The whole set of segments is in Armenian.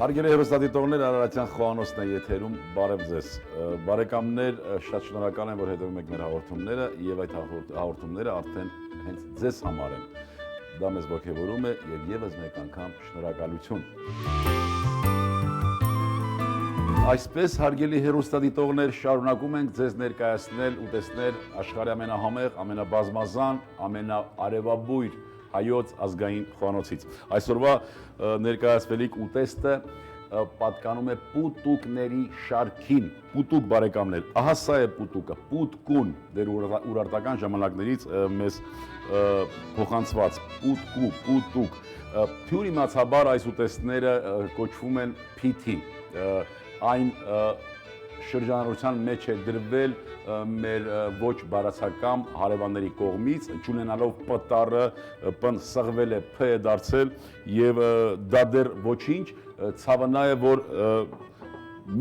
Հարգելի հեռուստադիտողներ, Արարատյան Խոհանոցն է եթերում, բարև ձեզ։ Բարեկամներ, շատ շնորհակալ եմ, որ հետևում եք մեր հաղորդումները եւ այդ հաղորդումները արդեն հենց ձեզ համար են։ Դա մեզ ողջևորում է եւ եւս մեկ անգամ շնորհակալություն։ Այսպես, հարգելի հեռուստադիտողներ, շարունակում ենք ձեզ ներկայացնել ու տեսնել աշխարհի ամենահամեղ, ամենաբազմազան, ամենաարևաբույր հայոց ազգային խոհանոցից։ Այսօրվա ներկայացվելիք ուտեստը պատկանում է պուտուկների շարքին։ Պուտուկ բարեկամներ, ահա սա է պուտուկը, պուտկուն, դեր ուրարտական ժամանակներից մեզ փոխանցված, պուտուկ։ Թյուր իմացաբար այս ուտեստները կոչվում են փիթի, այն շրջանառության մեջ է դրվել մեր ոչ բարացակամ հարևանների կողմից, չունենալով պտառը, սղվել է, փ է դարձել եւ դա դեռ ոչինչ, ցավը նա է, որ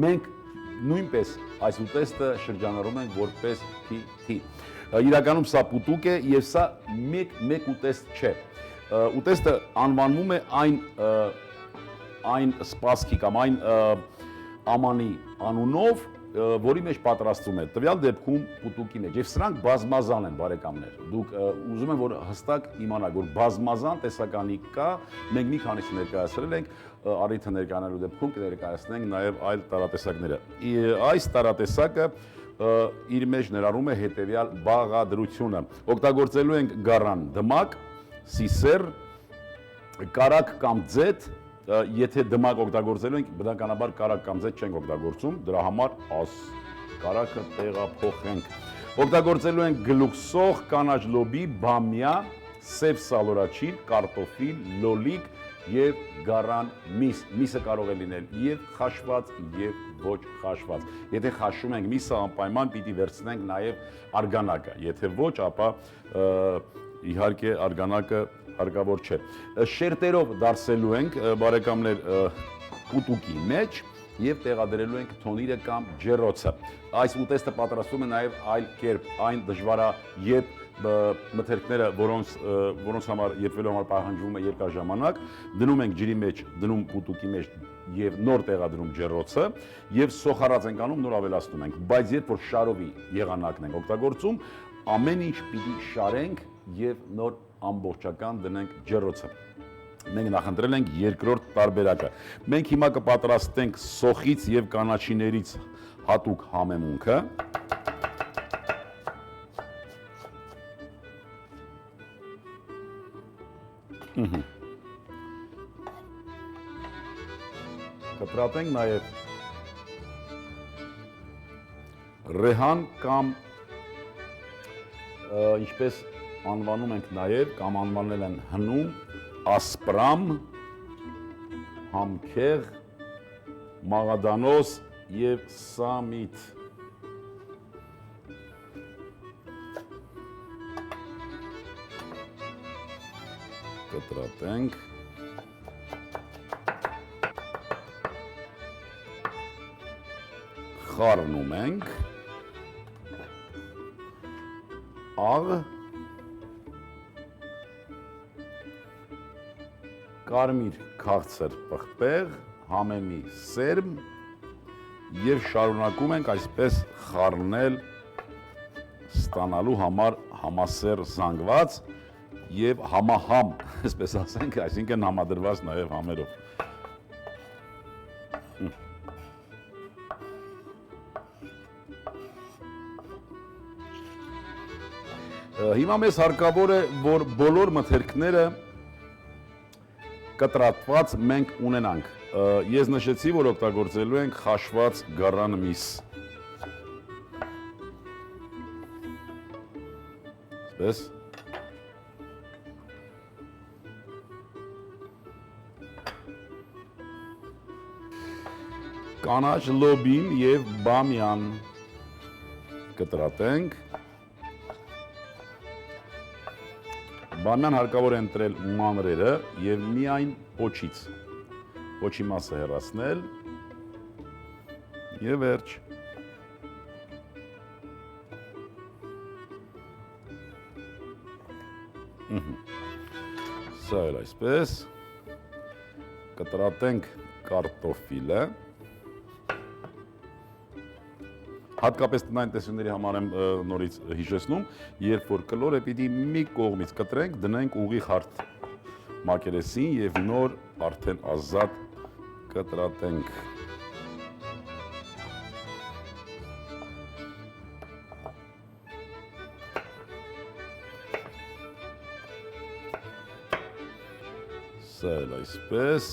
մենք նույնպես այս ուտեստը շրջանառում ենք որպես փիթի։ Իրականում սա պուտուկ է եւ սա մեկ ուտեստ չէ։ Ուտեստը անվանվում է այն սպասքի կամ այն ամանի անունով, որի մեջ պատրաստվում է, տվյալ դեպքում պուտուկի մեջ, եւ սրանք բազմազան են բարեկամներ, դուք ուզում եմ, որ հստակ իմանաք, որ բազմազան տեսականի կա, մենք մի քանիսը ներկայացրել ենք, առիթը ներկայանալու դեպքում կներկայացնենք նաեւ այլ տարատեսակները։ Այս տարատեսակը իր մեջ ներառում է հետեւյալ բաղադրությունը, օգտագործելու ենք գառան դմակ, սիսեր, կարակ կամ ձեթ, եթե դմակ օգտագործելու ենք, բնականաբար կարակ կամ ձեթ չենք օգտագործում, դրա համար կարակը տեղափոխենք։ Օգտագործելու ենք գլուխսող, կանաչ լոբի, բամյա, սև սալորաչին, կարտոֆիլ, լոլիկ եւ գառան միս։ Միսը կարող է լինել եւ խաշված եւ ոչ խաշված։ Եթե խաշում ենք միսը, անպայման պիտի վերցնենք նաեւ արգանակը, եթե ոչ, ապա իհարկե արգանակը հարկավոր չէ։ Շերտերով դարսելու ենք բարեկամներ պուտուկի մեջ եւ տեղադրելու ենք թոնիրը կամ ջեռոցը։ Այս ուտեստը պատրաստում է նաեւ այլ կերպ, այն դժվարաետ մթերքները, որոնց համար եփվելու համար պահանջվում է երկար ժամանակ, դնում ենք ջրի մեջ, դնում պուտուկի մեջ եւ նոր տեղադրում ջեռոցը եւ սոխառած ենք անում, նոր ավելացնում ենք, բայց երբ որ շարովի եղանակն ենք օգտագործում, ամեն ինչ պիտի շարենք եւ նոր ամբողջական դնենք ջեռոցը։ Մենք նախընտրել ենք երկրորդ տարբերակը։ Մենք հիմա կպատրաստենք սոխից եւ կանաչիներից հատուկ համեմունքը։ Կտրատենք նաեւ ռեհան կամ ինչպես անվանում ենք նաև կամ անվանել են հնում, ասպրամ, համքեղ, մաղադանոս եւ սամիտ։ Կտրատենք։ Խառնում ենք։ Աղ կարմիր քաղցր պղպեղ, համեմի սերմ եւ շարունակում ենք այսպես խառնել ստանալու համար համասեռ զանգված եւ համահամ, այսպես ասենք, այսինքն համադրված նաեւ համերով։ Հիմա մեզ հարկավոր է, որ բոլոր մթերքները կտրատված մենք ունենանք։ Ես նշեցի, որ օգտագործելու ենք խաշված գառան միս։ Այսպես։ Կանաչ լոբին եւ բամյան կտրատենք։ Բամյան հարկավոր է ընտրել մանրերը եւ միայն պոչից։ Պոչի մասը հեռացնել եւ վերջ։ Սա էլ այսպես, կտրատենք կարտոֆիլը, հատկապես տնային տեսությունների համար եմ նորից հիշեցնում, երբ որ կլորը պիտի մի կողմից կտրենք, դնենք ուղիղ հարթ մակերեսին եւ նոր արդեն ազատ կտրատենք։ Սա էլ այսպես։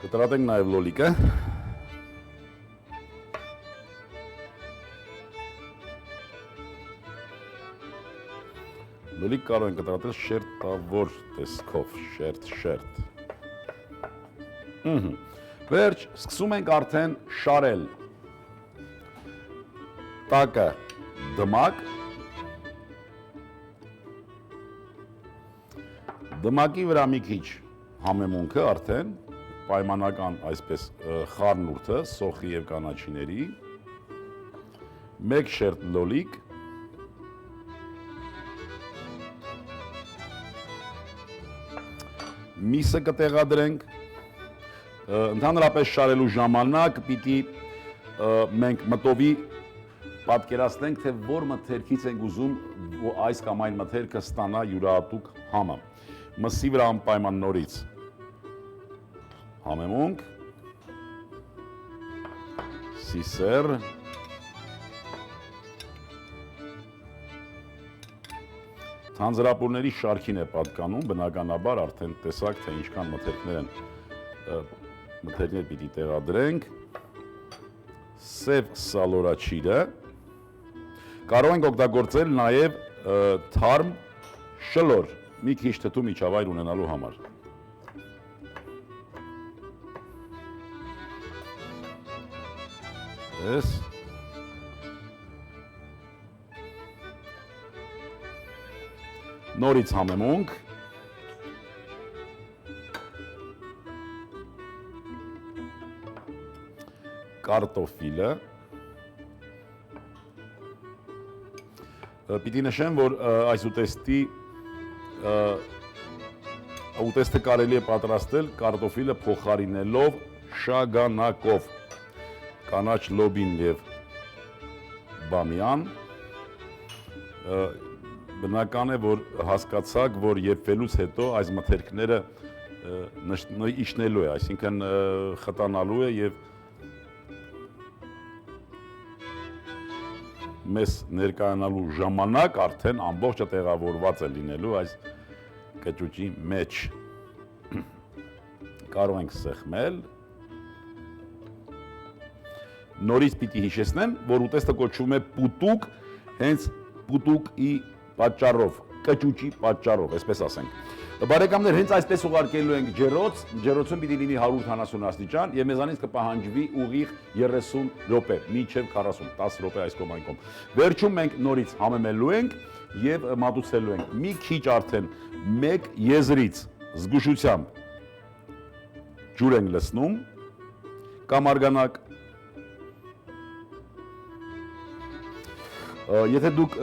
Կտրատենք նաև լոլիկը։ Լոլիկ կարող ենք կտրատել շերտավոր տեսքով, շերտ։ Վերջ, սկսում ենք արդեն շարել։ Տակը դմակ։ Դմակի վրա մի քիչ համեմունքը արդեն, պայմանական այսպես խառնուրդը, սոխի և կանաչիների, մեկ շերտ լոլիկ, միսը կտեղադրենք, ընդհանրապես շարելու ժամանակ պիտի մենք մտովի պատկերացնենք, թե որ մթերքից ենք ուզում այս կամ այն մթերքը ստանա յուրահատուկ համը։ Մսի վրա անպայման նորից համեմունք, սիսեր, թանձրապուրների շարքին է պատկանում, բնականաբար արդեն տեսակ, թե ինչքան մթերքներ պիտի տեղադրենք, սև սալորաչիրը, կարող ենք օգտագործել նաև թարմ շլոր, մի քիչ թթու միջավայր ունենալու համար։ Ես նորից համեմունք, կարտոֆիլը, պիտի նշեմ, որ այս ուտեստը կարելի է պատրաստել կարտոֆիլը փոխարինելով շագանակով, կանաչ լոբին և բամյան, բնական է, որ հասկացաք, որ եփվելուց հետո այս մթերքները իջնելու է, այսինքն խտանալու է և մեզ ներկայանալու ժամանակ արդեն ամբողջը տեղավորված է լինելու այս կճուճի մեջ։ Կարող ենք սեղմել։ Նորից պիտի հիշեցնեմ, որ ուտեստը կոչվում է պուտուկ, հենց պուտուկի պատճառով, կճուճի պատճառով, այսպես ասենք։ Բարեկամներ, հենց այսպես ուղարկելու ենք ջեռոց, ջեռոցում պիտի լինի 140 աստիճան և մեզանից կպահանջվի ուղիղ 30 րոպե, մինչև 40, 10 րոպե այս կողմ այն կողմ։ Վերջում մենք նորից համեմելու ենք և մատուցելու ենք։ Մի քիչ արդեն մեկ եզրից զգուշությամբ ջուր ենք լցնում, կամ արգանակ, եթե դուք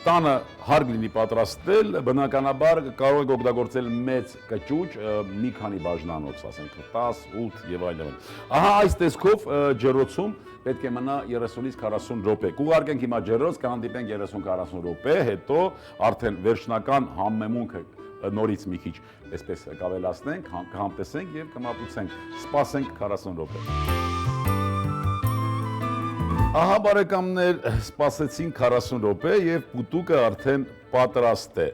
տանը հարկ լինի պատրաստել, բնականաբար կարող եք օգտագործել մեծ կճուճ, մի քանի բաժնանոց, ասենք 10, 8 և այլն։ Ահա այս տեսքով ջեռոցում պետք է մնա 30-ից 40 րոպե։ Կուղարկենք հիմա ջեռոց, կհանդիպենք 30-40 րոպե, հետո արդեն վերջնական համեմունքը նորից մի քիչ այսպես կավելացնենք, կհամտեսենք և կմատուցենք, սպասենք 40 րոպե։ Ահա բարեկամներ, սպասեցին 40 րոպե և պուտուկը արդեն պատրաստ է,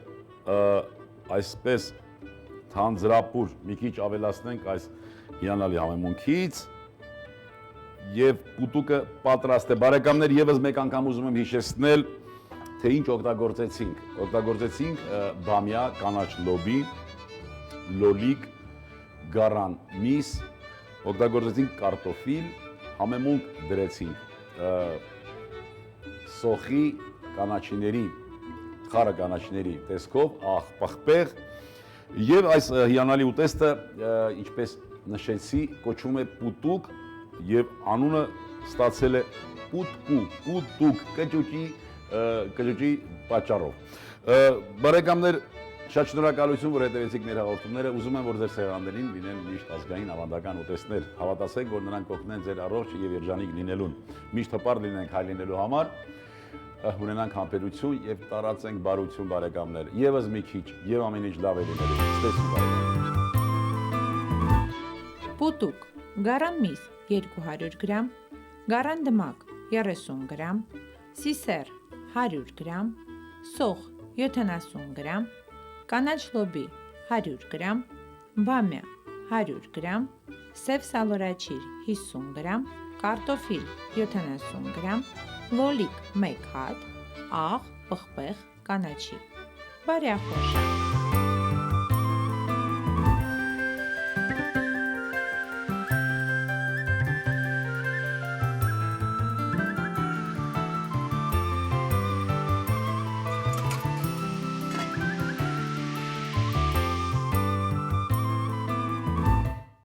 այսպես թանձրապուր մի քիչ ավելացնենք այս հիանալի համեմունքից և պուտուկը պատրաստ է։ Բարեկամներ, ևս մեկ անգամ ուզում եմ հիշեցնել, թե ինչ օգտագործեցինք։ Օգտագործեցինք բամյա, կանաչ լոբի, լոլիկ, գառան միս, օգտագործեցինք կարտոֆիլ, համեմունք դրեցինք սոխի կանաչիների, խառը կանաչիների տեսքով, պղպեղ և այս հիանալի ուտեստը, ինչպես նշեցի, կոչվում է պուտուկ եւ անունը ստացել է պուտուկ կճուճի պատճառով։ Բարեկամներ, շատ շնորհակալություն, որ հետևեցիք մեր հաղորդումները։ Ուզում եմ, որ ձեր սեղաններին լինեն միշտ ազգային ավանդական ուտեստներ։ Հավատացեք, որ նրանք կօգնեն ձեր առողջ եւ երջանիկ լինելուն։ Միշտ հպարտ լինենք հայ լինելու համար, ունենանք համբերություն եւ տարածենք բարություն, բարեկամներ։ Եվս մի քիչ, եւ ամեն ինչ լավ է լինելու։ Ստեսու բարեկամներ։ Պուտուկ, գարան միս 200 գրամ, գարան դմակ 30 գրամ, սիսեր 100 գրամ, սոխ 70 գրամ, կանաչ լոբի 100 գրամ, բամյա 100 գրամ, սև սալորաչիր 50 գրամ, կարտոֆիլ 70 գրամ, լոլիկ 1 հատ, աղ, պղպեղ, կանաչի։ Բարյախոշ։